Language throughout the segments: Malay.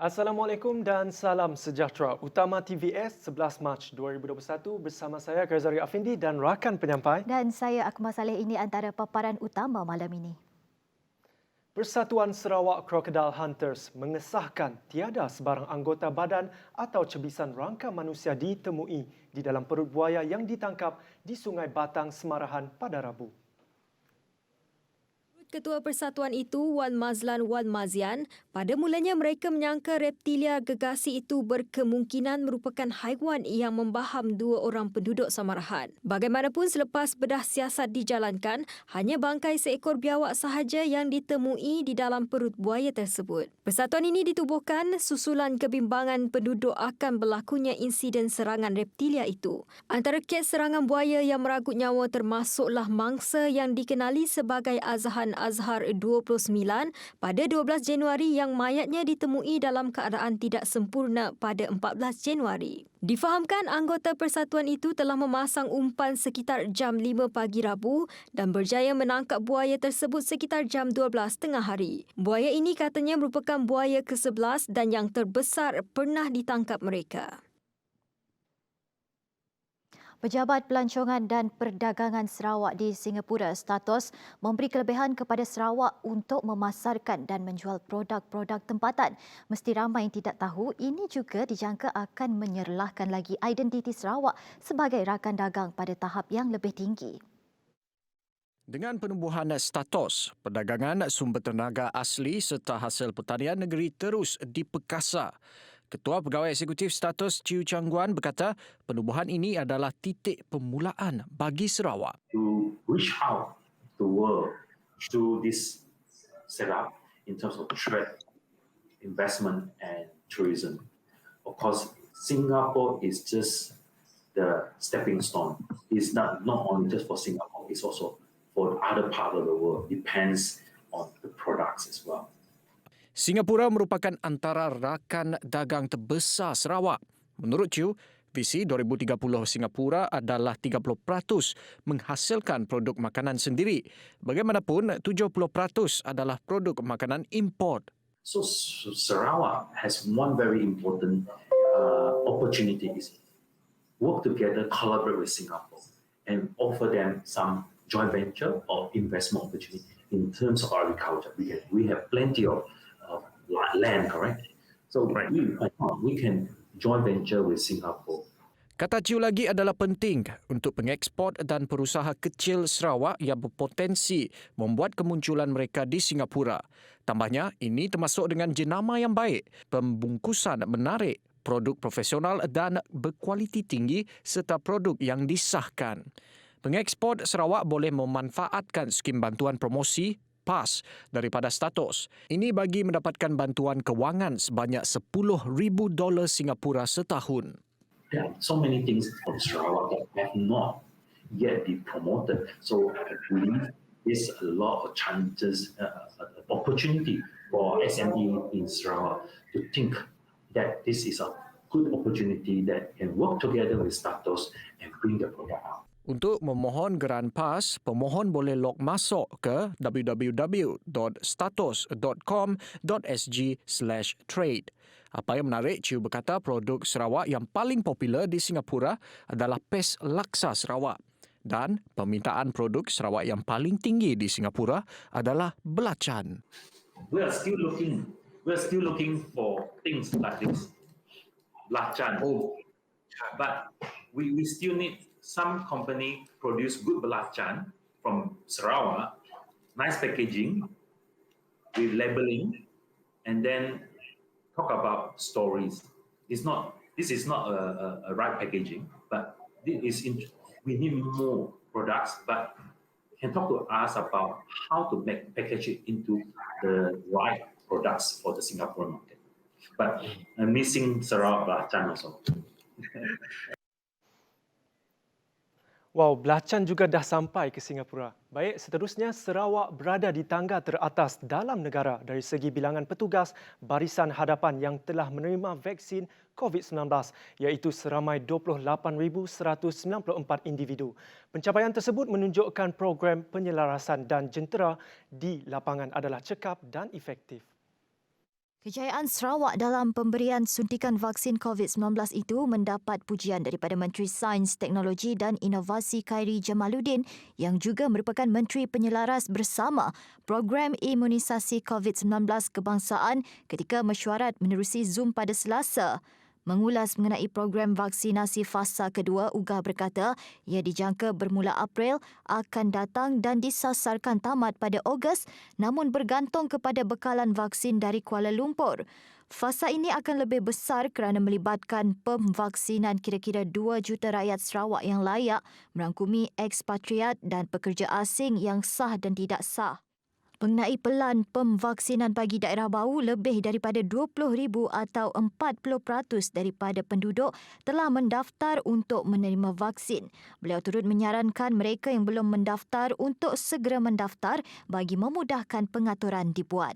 Assalamualaikum dan salam sejahtera. Utama TVS 11 Mac 2021 bersama saya Gaizari Afindi dan rakan penyampai. Dan saya Akmal Saleh, ini antara paparan utama malam ini. Persatuan Sarawak Crocodile Hunters mengesahkan tiada sebarang anggota badan atau cebisan rangka manusia ditemui di dalam perut buaya yang ditangkap di Sungai Batang, Semarahan pada Rabu. Ketua Persatuan itu, Wan Mazlan Wan Mazian, pada mulanya mereka menyangka reptilia gegasi itu berkemungkinan merupakan haiwan yang membaham 2 orang penduduk Samarahan. Bagaimanapun, selepas bedah siasat dijalankan, hanya bangkai seekor biawak sahaja yang ditemui di dalam perut buaya tersebut. Persatuan ini ditubuhkan susulan kebimbangan penduduk akan berlakunya insiden serangan reptilia itu. Antara kes serangan buaya yang meragut nyawa termasuklah mangsa yang dikenali sebagai Azhar 29 pada 12 Januari yang mayatnya ditemui dalam keadaan tidak sempurna pada 14 Januari. Difahamkan anggota persatuan itu telah memasang umpan sekitar jam 5 pagi Rabu dan berjaya menangkap buaya tersebut sekitar jam 12 tengah hari. Buaya ini katanya merupakan buaya ke-11 dan yang terbesar pernah ditangkap mereka. Pejabat Pelancongan dan Perdagangan Sarawak di Singapura, Statos, memberi kelebihan kepada Sarawak untuk memasarkan dan menjual produk-produk tempatan. Mesti ramai yang tidak tahu, ini juga dijangka akan menyerlahkan lagi identiti Sarawak sebagai rakan dagang pada tahap yang lebih tinggi. Dengan penubuhan status, perdagangan sumber tenaga asli serta hasil pertanian negeri terus diperkasa. Ketua Pegawai Eksekutif Status Chiu Chang Guan berkata penubuhan ini adalah titik permulaan bagi Sarawak. To reach out the world through this setup in terms of trade, investment and tourism. Of course, Singapore is just the stepping stone. It's not only just for Singapore, it's also for other part of the world. Depends on the products as well. Singapura merupakan antara rakan dagang terbesar Sarawak. Menurut Chiu, visi 2030 Singapura adalah 30% menghasilkan produk makanan sendiri. Bagaimanapun, 70% adalah produk makanan import. So Sarawak has one very important opportunity is work together, collaborate with Singapore and offer them some joint venture or investment opportunity in terms of agriculture. We have plenty of land, correct? So we can joint venture with Singapore. Kata Chiu lagi adalah penting untuk pengeksport dan perusahaan kecil Sarawak yang berpotensi membuat kemunculan mereka di Singapura. Tambahnya, ini termasuk dengan jenama yang baik, pembungkusan menarik, produk profesional dan berkualiti tinggi serta produk yang disahkan. Pengeksport Sarawak boleh memanfaatkan skim bantuan promosi PAS daripada Status. Ini bagi mendapatkan bantuan kewangan sebanyak $10,000 Singapura setahun. There are so many things from Sarawak that have not yet been promoted. So I believe there's a lot of chances, opportunity for SME in Sarawak to think that this is a good opportunity that can work together with Status and bring the product out. Untuk memohon geran PAS, pemohon boleh log masuk ke www.status.com.sg/trade. Apa yang menarik, Chiu berkata produk Sarawak yang paling popular di Singapura adalah pes laksa Sarawak. Dan permintaan produk Sarawak yang paling tinggi di Singapura adalah belacan. We are still looking for things like this. Belacan. But we still need some company produce good belacan from Sarawak, nice packaging, with labeling, and then talk about stories. This is not a right packaging, but we need more products, but can talk to us about how to package it into the right products for the Singapore market. But I'm missing Sarawak belacan also. Wow, belacan juga dah sampai ke Singapura. Baik, seterusnya Sarawak berada di tangga teratas dalam negara dari segi bilangan petugas barisan hadapan yang telah menerima vaksin COVID-19, iaitu seramai 28,194 individu. Pencapaian tersebut menunjukkan program penyelarasan dan jentera di lapangan adalah cekap dan efektif. Kejayaan Sarawak dalam pemberian suntikan vaksin COVID-19 itu mendapat pujian daripada Menteri Sains, Teknologi dan Inovasi Khairi Jamaluddin yang juga merupakan Menteri Penyelaras bersama Program Imunisasi COVID-19 Kebangsaan ketika mesyuarat menerusi Zoom pada Selasa. Mengulas mengenai program vaksinasi fasa kedua, UGA berkata ia dijangka bermula April, akan datang dan disasarkan tamat pada Ogos namun bergantung kepada bekalan vaksin dari Kuala Lumpur. Fasa ini akan lebih besar kerana melibatkan pemvaksinan kira-kira 2 juta rakyat Sarawak yang layak, merangkumi ekspatriat dan pekerja asing yang sah dan tidak sah. Mengenai pelan pemvaksinan bagi daerah bau, lebih daripada 20,000 atau 40% daripada penduduk telah mendaftar untuk menerima vaksin. Beliau turut menyarankan mereka yang belum mendaftar untuk segera mendaftar bagi memudahkan pengaturan dibuat.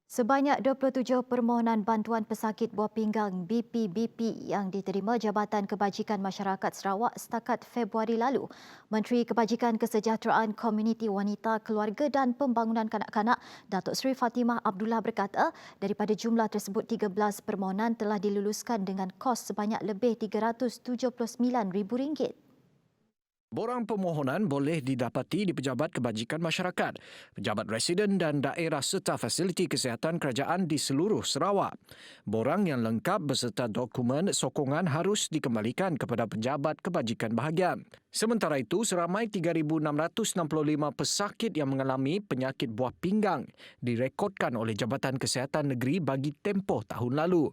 Sebanyak 27 permohonan bantuan pesakit buah pinggang BPBP yang diterima Jabatan Kebajikan Masyarakat Sarawak setakat Februari lalu. Menteri Kebajikan Kesejahteraan Komuniti Wanita, Keluarga dan Pembangunan Kanak-kanak, Datuk Seri Fatimah Abdullah berkata, daripada jumlah tersebut 13 permohonan telah diluluskan dengan kos sebanyak lebih RM379,000. Borang permohonan boleh didapati di Pejabat Kebajikan Masyarakat, Pejabat Residen dan Daerah serta fasiliti kesihatan kerajaan di seluruh Sarawak. Borang yang lengkap beserta dokumen sokongan harus dikembalikan kepada Pejabat Kebajikan bahagian. Sementara itu, seramai 3,665 pesakit yang mengalami penyakit buah pinggang direkodkan oleh Jabatan Kesihatan Negeri bagi tempoh tahun lalu.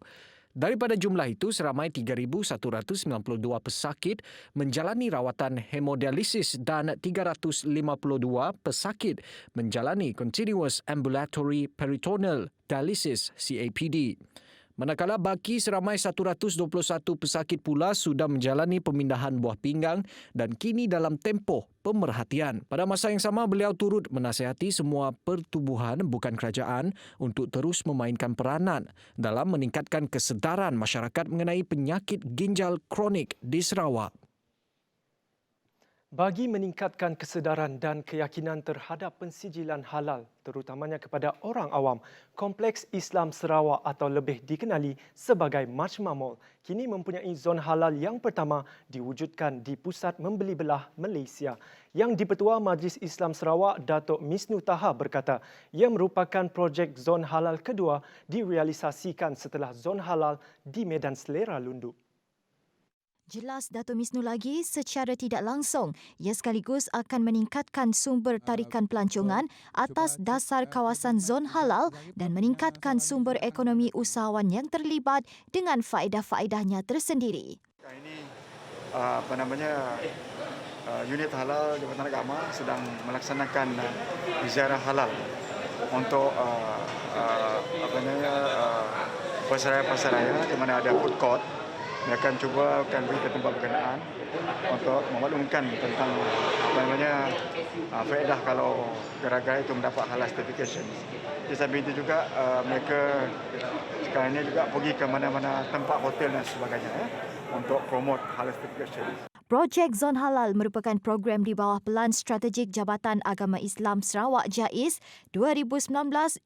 Daripada jumlah itu, seramai 3,192 pesakit menjalani rawatan hemodialisis dan 352 pesakit menjalani Continuous Ambulatory Peritoneal Dialysis CAPD. Manakala baki seramai 121 pesakit pula sudah menjalani pemindahan buah pinggang dan kini dalam tempoh pemerhatian. Pada masa yang sama, beliau turut menasihati semua pertubuhan bukan kerajaan untuk terus memainkan peranan dalam meningkatkan kesedaran masyarakat mengenai penyakit ginjal kronik di Sarawak. Bagi meningkatkan kesedaran dan keyakinan terhadap pensijilan halal, terutamanya kepada orang awam, Kompleks Islam Sarawak atau lebih dikenali sebagai Majma Mall, kini mempunyai zon halal yang pertama diwujudkan di Pusat Membeli Belah Malaysia. Yang di-Pertua Majlis Islam Sarawak, Datuk Misnu Taha berkata, ia merupakan projek zon halal kedua direalisasikan setelah zon halal di Medan Selera Lundu. Jelas Dato' Misnu lagi, secara tidak langsung, ia sekaligus akan meningkatkan sumber tarikan pelancongan atas dasar kawasan zon halal dan meningkatkan sumber ekonomi usahawan yang terlibat dengan faedah-faedahnya tersendiri. Ini unit halal Jabatan Agama sedang melaksanakan ziarah halal untuk pasaraya di mana ada food court. Mereka akan cuba beri ke tempat berkenaan untuk memaklumkan tentang faedah kalau gerai-gerai itu mendapat halal certification. Di samping itu juga mereka sekarang ini juga pergi ke mana-mana tempat hotel dan sebagainya untuk promote halal certification. Projek Zon Halal merupakan program di bawah Pelan Strategik Jabatan Agama Islam Sarawak JAIS 2019-2023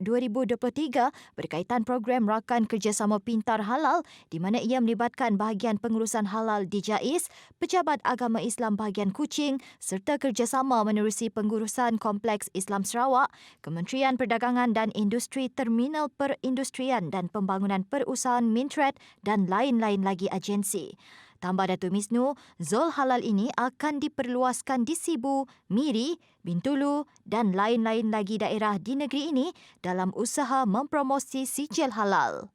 berkaitan program Rakan Kerjasama Pintar Halal di mana ia melibatkan bahagian pengurusan halal di JAIS, Pejabat Agama Islam bahagian Kuching serta kerjasama menerusi pengurusan Kompleks Islam Sarawak, Kementerian Perdagangan dan Industri Terminal Perindustrian dan Pembangunan Perusahaan Mintret dan lain-lain lagi agensi. Tambah Datuk Misnu, zon halal ini akan diperluaskan di Sibu, Miri, Bintulu dan lain-lain lagi daerah di negeri ini dalam usaha mempromosi sijil halal.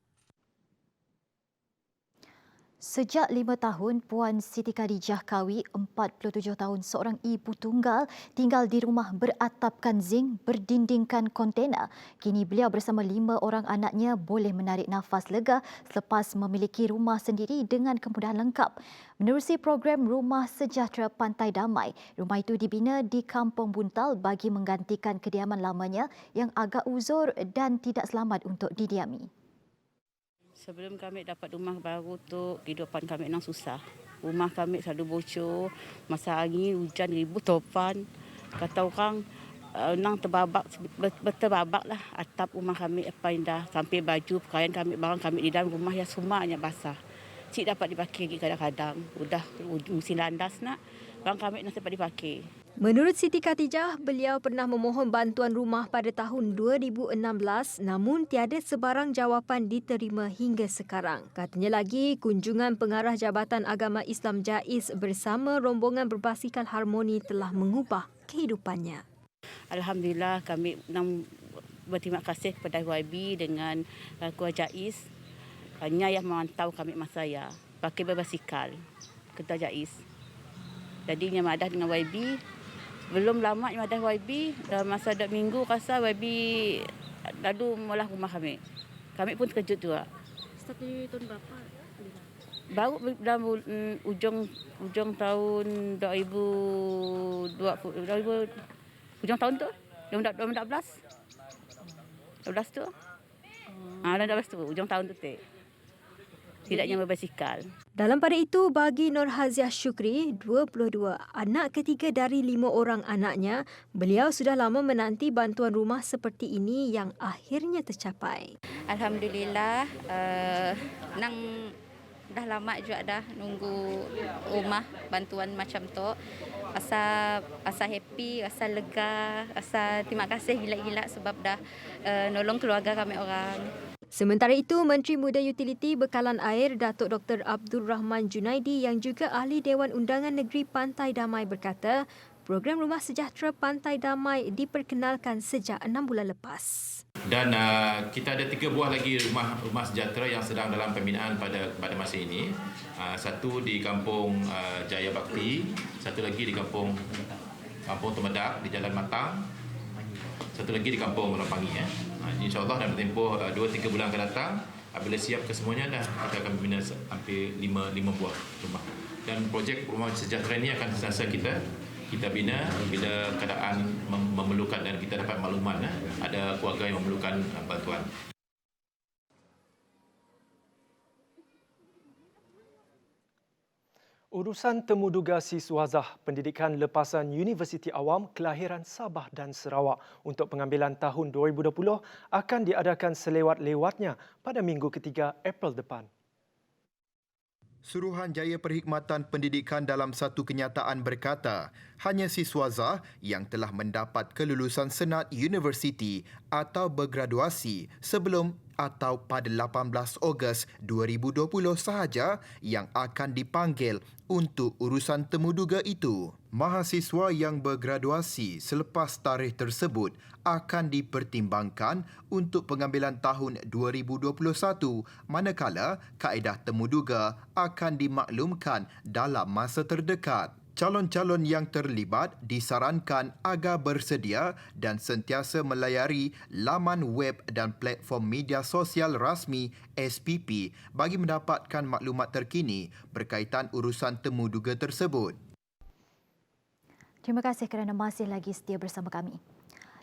Sejak 5 tahun, Puan Siti Khadijah Kawi, 47 tahun, seorang ibu tunggal, tinggal di rumah beratapkan zinc berdindingkan kontena. Kini beliau bersama 5 orang anaknya boleh menarik nafas lega selepas memiliki rumah sendiri dengan kemudahan lengkap. Menerusi program Rumah Sejahtera Pantai Damai, rumah itu dibina di Kampung Buntal bagi menggantikan kediaman lamanya yang agak uzur dan tidak selamat untuk didiami. Sebelum kami dapat rumah baru tu, kehidupan kami memang susah. Rumah kami selalu bocor, masa angin, hujan, ribut, topan. Kata orang, nang terbabak lah atap rumah kami apa indah sampai baju pakaian kami barang kami di dalam rumah yang semuanya basah. Cik dapat dipakai lagi kadang-kadang. Udah musim landas nak barang kami nak dapat dipakai. Menurut Siti Khatijah, beliau pernah memohon bantuan rumah pada tahun 2016 namun tiada sebarang jawapan diterima hingga sekarang. Katanya lagi, kunjungan pengarah Jabatan Agama Islam JAIS bersama rombongan berbasikal harmoni telah mengubah kehidupannya. Alhamdulillah kami berterima kasih kepada YB dengan keluarga JAIS. Hanya yang memantau kami masa saya pakai berbasikal ke JAIS. Jadi yang madah dengan YB belum lama yang ada YB, masa 2 minggu rasa YB lalu malah rumah kami. Kami pun terkejut juga. Start dari tahun berapa? Baru dalam ujung tahun 2020, ujung tahun tu, 2014. 12 tu. 12 tu, ujung tahun tu. Tidaknya berbasikal. Dalam pada itu, bagi Nur Haziah Syukri, 22, anak ketiga dari 5 orang anaknya, beliau sudah lama menanti bantuan rumah seperti ini yang akhirnya tercapai. Alhamdulillah, nang dah lama juga dah nunggu rumah bantuan macam tu. Asa happy, asa lega, asa terima kasih gila-gila sebab dah nolong keluarga kami orang. Sementara itu, Menteri Muda Utiliti Bekalan Air Datuk Dr. Abdul Rahman Junaidi yang juga ahli Dewan Undangan Negeri Pantai Damai berkata, program Rumah Sejahtera Pantai Damai diperkenalkan sejak 6 bulan lepas. Dan kita ada 3 buah lagi rumah sejahtera yang sedang dalam pembinaan pada masa ini. Satu di Kampung Jaya Bakti, satu lagi di Kampung Temedak di Jalan Matang, satu lagi di Kampung Rampangi. InsyaAllah dalam tempoh 2-3 bulan akan datang, apabila siap kesemuanya kita akan membina hampir 5 buah rumah. Dan projek rumah sejahtera ini akan sentiasa kita bina bila keadaan memerlukan dan kita dapat makluman ada keluarga yang memerlukan bantuan. Urusan temuduga siswazah pendidikan lepasan Universiti Awam kelahiran Sabah dan Sarawak untuk pengambilan tahun 2020 akan diadakan selewat-lewatnya pada minggu ketiga April depan. Suruhanjaya Perkhidmatan Pendidikan dalam satu kenyataan berkata, hanya siswazah yang telah mendapat kelulusan senat universiti atau bergraduasi sebelum atau pada 18 Ogos 2020 sahaja yang akan dipanggil untuk urusan temuduga itu. Mahasiswa yang bergraduasi selepas tarikh tersebut akan dipertimbangkan untuk pengambilan tahun 2021 manakala kaedah temuduga akan dimaklumkan dalam masa terdekat. Calon-calon yang terlibat disarankan agar bersedia dan sentiasa melayari laman web dan platform media sosial rasmi SPP bagi mendapatkan maklumat terkini berkaitan urusan temuduga tersebut. Terima kasih kerana masih lagi setia bersama kami.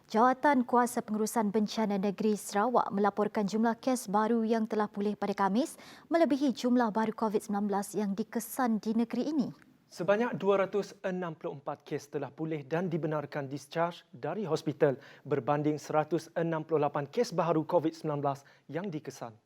Jawatan Kuasa Pengurusan Bencana Negeri Sarawak melaporkan jumlah kes baru yang telah pulih pada Khamis melebihi jumlah baru COVID-19 yang dikesan di negeri ini. Sebanyak 264 kes telah pulih dan dibenarkan discharge dari hospital berbanding 168 kes baru COVID-19 yang dikesan.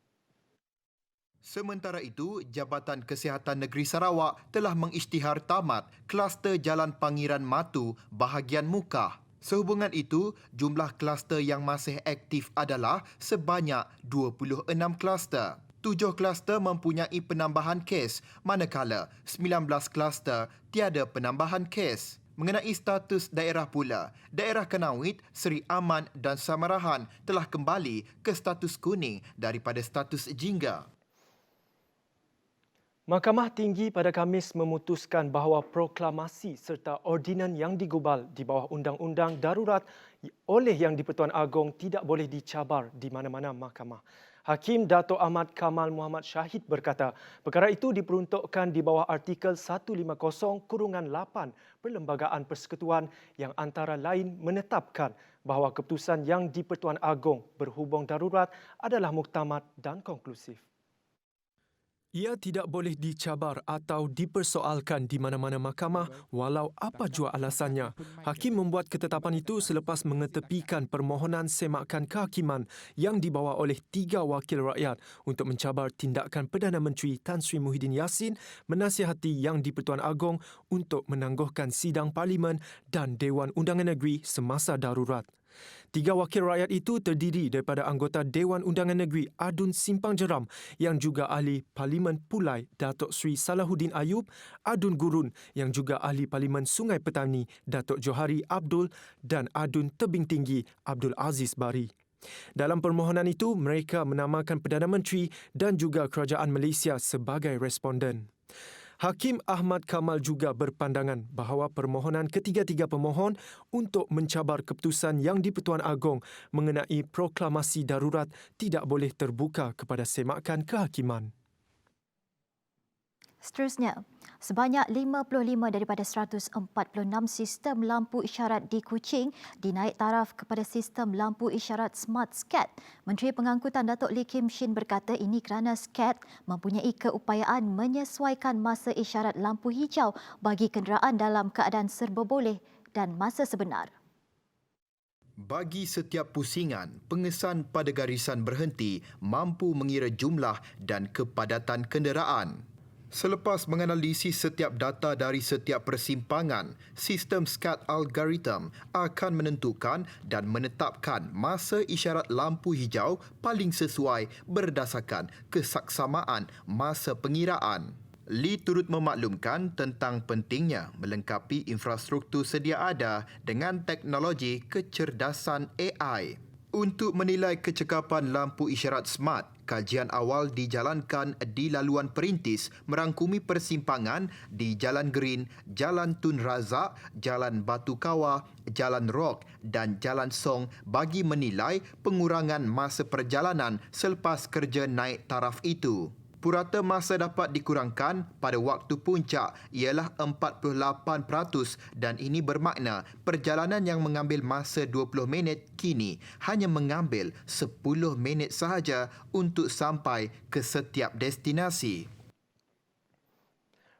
Sementara itu, Jabatan Kesihatan Negeri Sarawak telah mengisytihar tamat kluster Jalan Pangeran Matu bahagian Mukah. Sehubungan itu, jumlah kluster yang masih aktif adalah sebanyak 26 kluster. 7 kluster mempunyai penambahan kes, manakala 19 kluster tiada penambahan kes. Mengenai status daerah pula, daerah Kanawit, Seri Aman dan Samarahan telah kembali ke status kuning daripada status jingga. Mahkamah Tinggi pada Khamis memutuskan bahawa proklamasi serta ordinan yang digubal di bawah Undang-Undang Darurat oleh Yang di-Pertuan Agong tidak boleh dicabar di mana-mana mahkamah. Hakim Dato' Ahmad Kamal Muhammad Syahid berkata, perkara itu diperuntukkan di bawah Artikel 150-8 Perlembagaan Persekutuan yang antara lain menetapkan bahawa keputusan Yang di-Pertuan Agong berhubung darurat adalah muktamad dan konklusif. Ia tidak boleh dicabar atau dipersoalkan di mana-mana mahkamah walau apa jua alasannya. Hakim membuat ketetapan itu selepas mengetepikan permohonan semakan kehakiman yang dibawa oleh 3 wakil rakyat untuk mencabar tindakan Perdana Menteri Tan Sri Muhyiddin Yassin menasihati Yang di-Pertuan Agong untuk menangguhkan sidang Parlimen dan Dewan Undangan Negeri semasa darurat. 3 wakil rakyat itu terdiri daripada anggota Dewan Undangan Negeri Adun Simpang Jeram yang juga ahli Parlimen Pulai Datuk Seri Salahuddin Ayub, Adun Gurun yang juga ahli Parlimen Sungai Petani Datuk Johari Abdul dan Adun Tebing Tinggi Abdul Aziz Bari. Dalam permohonan itu, mereka menamakan Perdana Menteri dan juga Kerajaan Malaysia sebagai responden. Hakim Ahmad Kamal juga berpandangan bahawa permohonan ketiga-tiga pemohon untuk mencabar keputusan Yang di-Pertuan Agong mengenai proklamasi darurat tidak boleh terbuka kepada semakan kehakiman. Seterusnya, sebanyak 55 daripada 146 sistem lampu isyarat di Kuching dinaik taraf kepada sistem lampu isyarat Smart SCAT. Menteri Pengangkutan Datuk Lee Kim Shin berkata ini kerana SCAT mempunyai keupayaan menyesuaikan masa isyarat lampu hijau bagi kenderaan dalam keadaan serba boleh dan masa sebenar. Bagi setiap pusingan, pengesan pada garisan berhenti mampu mengira jumlah dan kepadatan kenderaan. Selepas menganalisis setiap data dari setiap persimpangan, sistem SCAT algorithm akan menentukan dan menetapkan masa isyarat lampu hijau paling sesuai berdasarkan kesaksamaan masa pengiraan. Lee turut memaklumkan tentang pentingnya melengkapi infrastruktur sedia ada dengan teknologi kecerdasan AI. Untuk menilai kecekapan lampu isyarat smart, kajian awal dijalankan di laluan perintis merangkumi persimpangan di Jalan Green, Jalan Tun Razak, Jalan Batu Kawah, Jalan Rock dan Jalan Song bagi menilai pengurangan masa perjalanan selepas kerja naik taraf itu. Purata masa dapat dikurangkan pada waktu puncak ialah 48% dan ini bermakna perjalanan yang mengambil masa 20 minit kini hanya mengambil 10 minit sahaja untuk sampai ke setiap destinasi.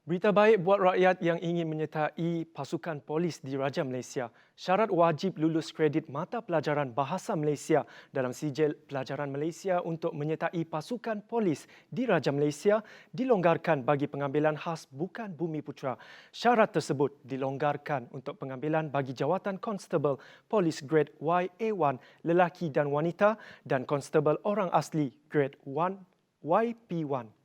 Berita baik buat rakyat yang ingin menyertai pasukan polis di Raja Malaysia. Syarat wajib lulus kredit mata pelajaran Bahasa Malaysia dalam sijil pelajaran Malaysia untuk menyertai pasukan polis di Raja Malaysia dilonggarkan bagi pengambilan khas bukan Bumi Putra. Syarat tersebut dilonggarkan untuk pengambilan bagi jawatan Constable Polis Grade YA1 lelaki dan wanita dan Constable orang asli Grade 1 YP1.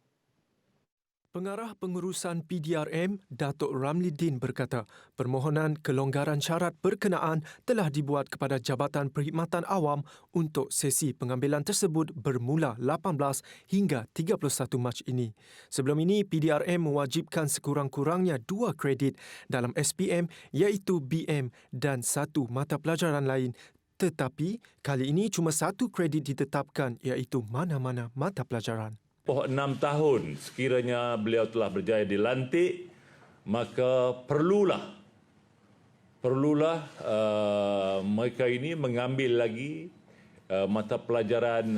Pengarah Pengurusan PDRM, Datuk Ramlidin berkata, permohonan kelonggaran syarat berkenaan telah dibuat kepada Jabatan Perkhidmatan Awam untuk sesi pengambilan tersebut bermula 18 hingga 31 Mac ini. Sebelum ini, PDRM mewajibkan sekurang-kurangnya 2 kredit dalam SPM iaitu BM dan 1 mata pelajaran lain. Tetapi, kali ini cuma 1 kredit ditetapkan iaitu mana-mana mata pelajaran. 6 tahun sekiranya beliau telah berjaya dilantik, maka perlulah mereka ini mengambil lagi mata pelajaran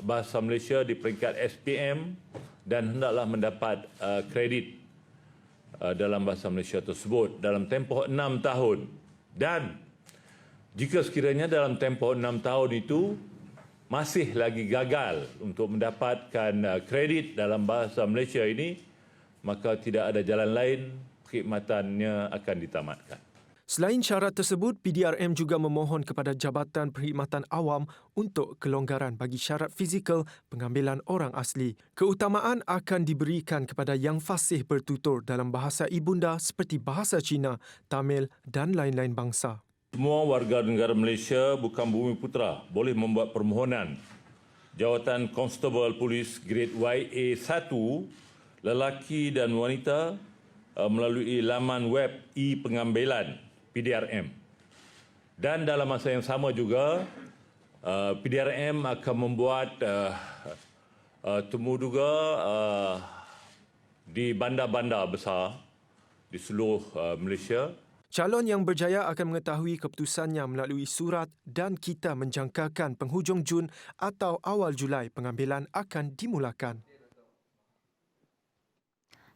Bahasa Malaysia di peringkat SPM dan hendaklah mendapat kredit dalam Bahasa Malaysia tersebut dalam tempoh 6 tahun. Dan jika sekiranya dalam tempoh 6 tahun itu masih lagi gagal untuk mendapatkan kredit dalam Bahasa Malaysia ini, maka tidak ada jalan lain, perkhidmatannya akan ditamatkan. Selain syarat tersebut, PDRM juga memohon kepada Jabatan Perkhidmatan Awam untuk kelonggaran bagi syarat fizikal pengambilan orang asli. Keutamaan akan diberikan kepada yang fasih bertutur dalam bahasa ibunda seperti bahasa Cina, Tamil dan lain-lain bangsa. Semua warga negara Malaysia bukan Bumi Putra boleh membuat permohonan jawatan Constable Polis Grade YA1 lelaki dan wanita melalui laman web e-pengambilan PDRM. Dan dalam masa yang sama juga PDRM akan membuat temuduga di bandar-bandar besar di seluruh Malaysia. Calon yang berjaya akan mengetahui keputusannya melalui surat dan kita menjangkakan penghujung Jun atau awal Julai pengambilan akan dimulakan.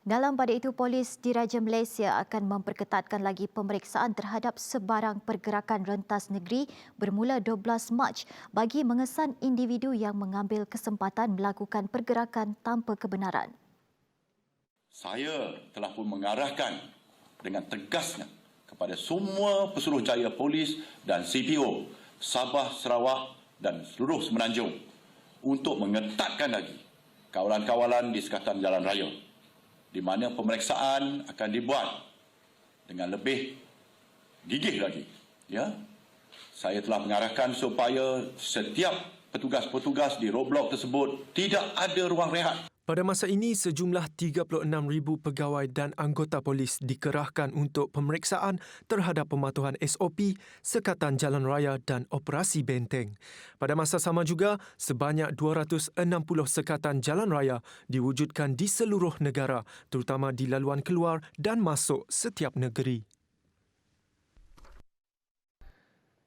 Dalam pada itu, polis diraja Malaysia akan memperketatkan lagi pemeriksaan terhadap sebarang pergerakan rentas negeri bermula 12 Mac bagi mengesan individu yang mengambil kesempatan melakukan pergerakan tanpa kebenaran. Saya telah pun mengarahkan dengan tegasnya kepada semua pesuruhjaya polis dan CPO Sabah, Sarawak dan seluruh Semenanjung untuk mengetatkan lagi kawalan-kawalan di sekatan jalan raya, di mana pemeriksaan akan dibuat dengan lebih gigih lagi. Ya, saya telah mengarahkan supaya setiap petugas-petugas di roadblock tersebut tidak ada ruang rehat. Pada masa ini, sejumlah 36,000 pegawai dan anggota polis dikerahkan untuk pemeriksaan terhadap pematuhan SOP, sekatan jalan raya dan operasi benteng. Pada masa sama juga, sebanyak 260 sekatan jalan raya diwujudkan di seluruh negara, terutama di laluan keluar dan masuk setiap negeri.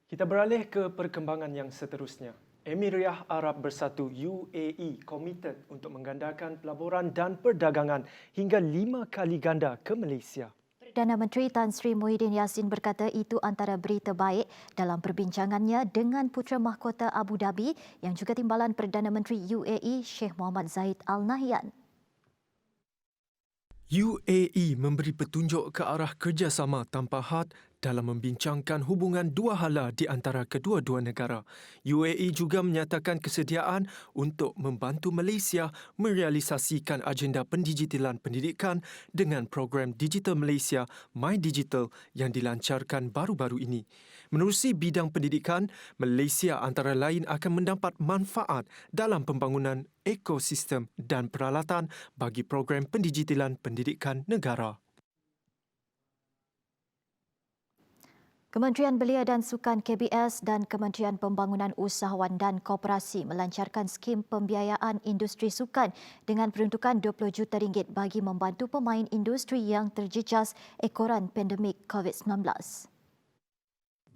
Kita beralih ke perkembangan yang seterusnya. Emiriyah Arab Bersatu UAE komited untuk menggandakan pelaburan dan perdagangan hingga 5 kali ganda ke Malaysia. Perdana Menteri Tan Sri Muhyiddin Yassin berkata itu antara berita baik dalam perbincangannya dengan Putera Mahkota Abu Dhabi yang juga timbalan Perdana Menteri UAE Sheikh Mohammed Zayed Al Nahyan. UAE memberi petunjuk ke arah kerjasama tanpa had dalam membincangkan hubungan dua hala di antara kedua-dua negara. UAE juga menyatakan kesediaan untuk membantu Malaysia merealisasikan agenda pendigitalan pendidikan dengan program Digital Malaysia My Digital yang dilancarkan baru-baru ini. Menerusi bidang pendidikan, Malaysia antara lain akan mendapat manfaat dalam pembangunan ekosistem dan peralatan bagi program pendigitalan pendidikan negara. Kementerian Belia dan Sukan KBS dan Kementerian Pembangunan Usahawan dan Koperasi melancarkan skim pembiayaan industri sukan dengan peruntukan RM20 juta bagi membantu pemain industri yang terjejas ekoran pandemik COVID-19.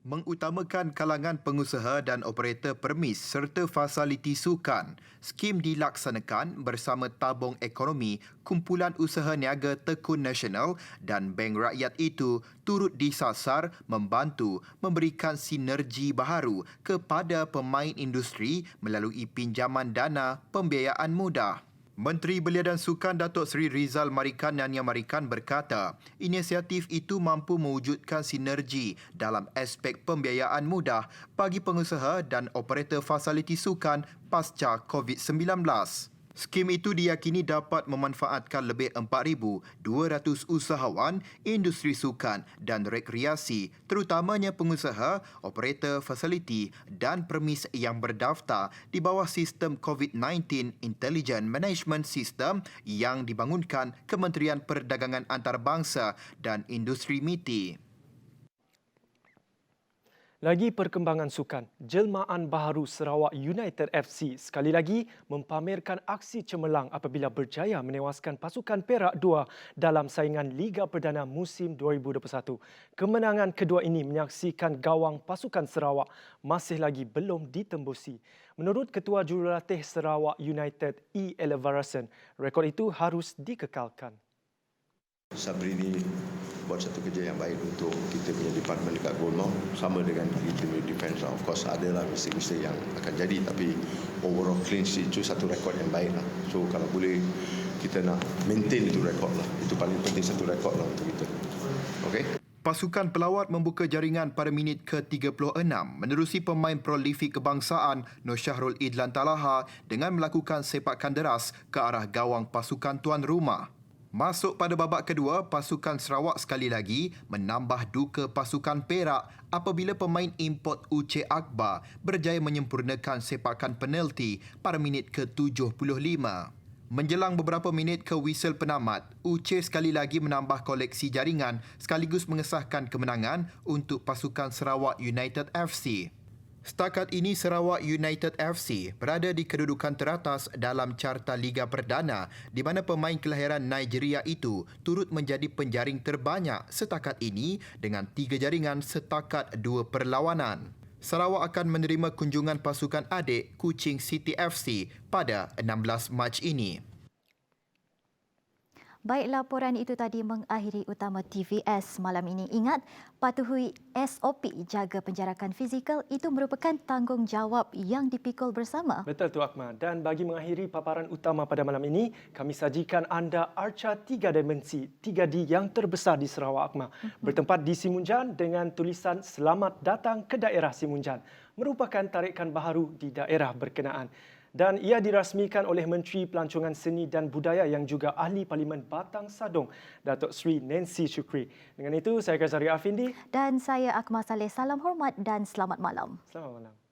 Mengutamakan kalangan pengusaha dan operator permis serta fasiliti sukan, skim dilaksanakan bersama Tabung Ekonomi, Kumpulan Usaha Niaga Tekun Nasional dan Bank Rakyat itu turut disasar membantu memberikan sinergi baharu kepada pemain industri melalui pinjaman dana pembiayaan mudah. Menteri Belia dan Sukan Datuk Seri Rizal Marikan Nanya Marikan berkata, inisiatif itu mampu mewujudkan sinergi dalam aspek pembiayaan mudah bagi pengusaha dan operator fasiliti sukan pasca COVID-19. Skim itu diyakini dapat memanfaatkan lebih 4,200 usahawan industri sukan dan rekreasi, terutamanya pengusaha, operator fasiliti dan permis yang berdaftar di bawah sistem COVID-19 Intelligent Management System yang dibangunkan Kementerian Perdagangan Antarabangsa dan Industri MITI. Lagi perkembangan sukan, jelmaan baharu Sarawak United FC sekali lagi mempamerkan aksi cemerlang apabila berjaya menewaskan pasukan Perak 2 dalam saingan Liga Perdana musim 2021. Kemenangan kedua ini menyaksikan gawang pasukan Sarawak masih lagi belum ditembusi. Menurut Ketua Jurulatih Sarawak United E. Elevarasan, rekod itu harus dikekalkan. Sabri ini buat satu kerja yang baik untuk kita punya department dekat Golmau, sama dengan kita punya defense. Of course adalah mistake-mistake yang akan jadi, tapi overall clean sheet itu satu rekod yang baik lah. So kalau boleh kita nak maintain itu rekod lah. Itu paling penting, satu rekod lah untuk kita. Okay? Pasukan pelawat membuka jaringan pada minit ke-36 menerusi pemain prolifik kebangsaan Nur Syahrul Idlan Talaha dengan melakukan sepakan deras ke arah gawang pasukan tuan rumah. Masuk pada babak kedua, pasukan Sarawak sekali lagi menambah duka pasukan Perak apabila pemain import Uche Akbar berjaya menyempurnakan sepakan penalti pada minit ke-75. Menjelang beberapa minit ke whistle penamat, Uche sekali lagi menambah koleksi jaringan sekaligus mengesahkan kemenangan untuk pasukan Sarawak United FC. Setakat ini, Sarawak United FC berada di kedudukan teratas dalam carta Liga Perdana di mana pemain kelahiran Nigeria itu turut menjadi penjaring terbanyak setakat ini dengan 3 jaringan setakat 2 perlawanan. Sarawak akan menerima kunjungan pasukan adik Kuching City FC pada 16 Mac ini. Baik, laporan itu tadi mengakhiri utama TVS malam ini. Ingat, patuhi SOP jaga penjarakan fizikal itu merupakan tanggungjawab yang dipikul bersama. Betul tu Akmal. Dan bagi mengakhiri paparan utama pada malam ini, kami sajikan anda arca 3 dimensi 3D yang terbesar di Sarawak Akmal. Bertempat di Simunjan dengan tulisan Selamat datang ke daerah Simunjan. Merupakan tarikan baharu di daerah berkenaan. Dan ia dirasmikan oleh Menteri Pelancongan Seni dan Budaya yang juga Ahli Parlimen Batang Sadong, Datuk Seri Nancy Shukri. Dengan itu, saya Kazari Afindi. Dan saya Akmal Saleh. Salam hormat dan selamat malam. Selamat malam.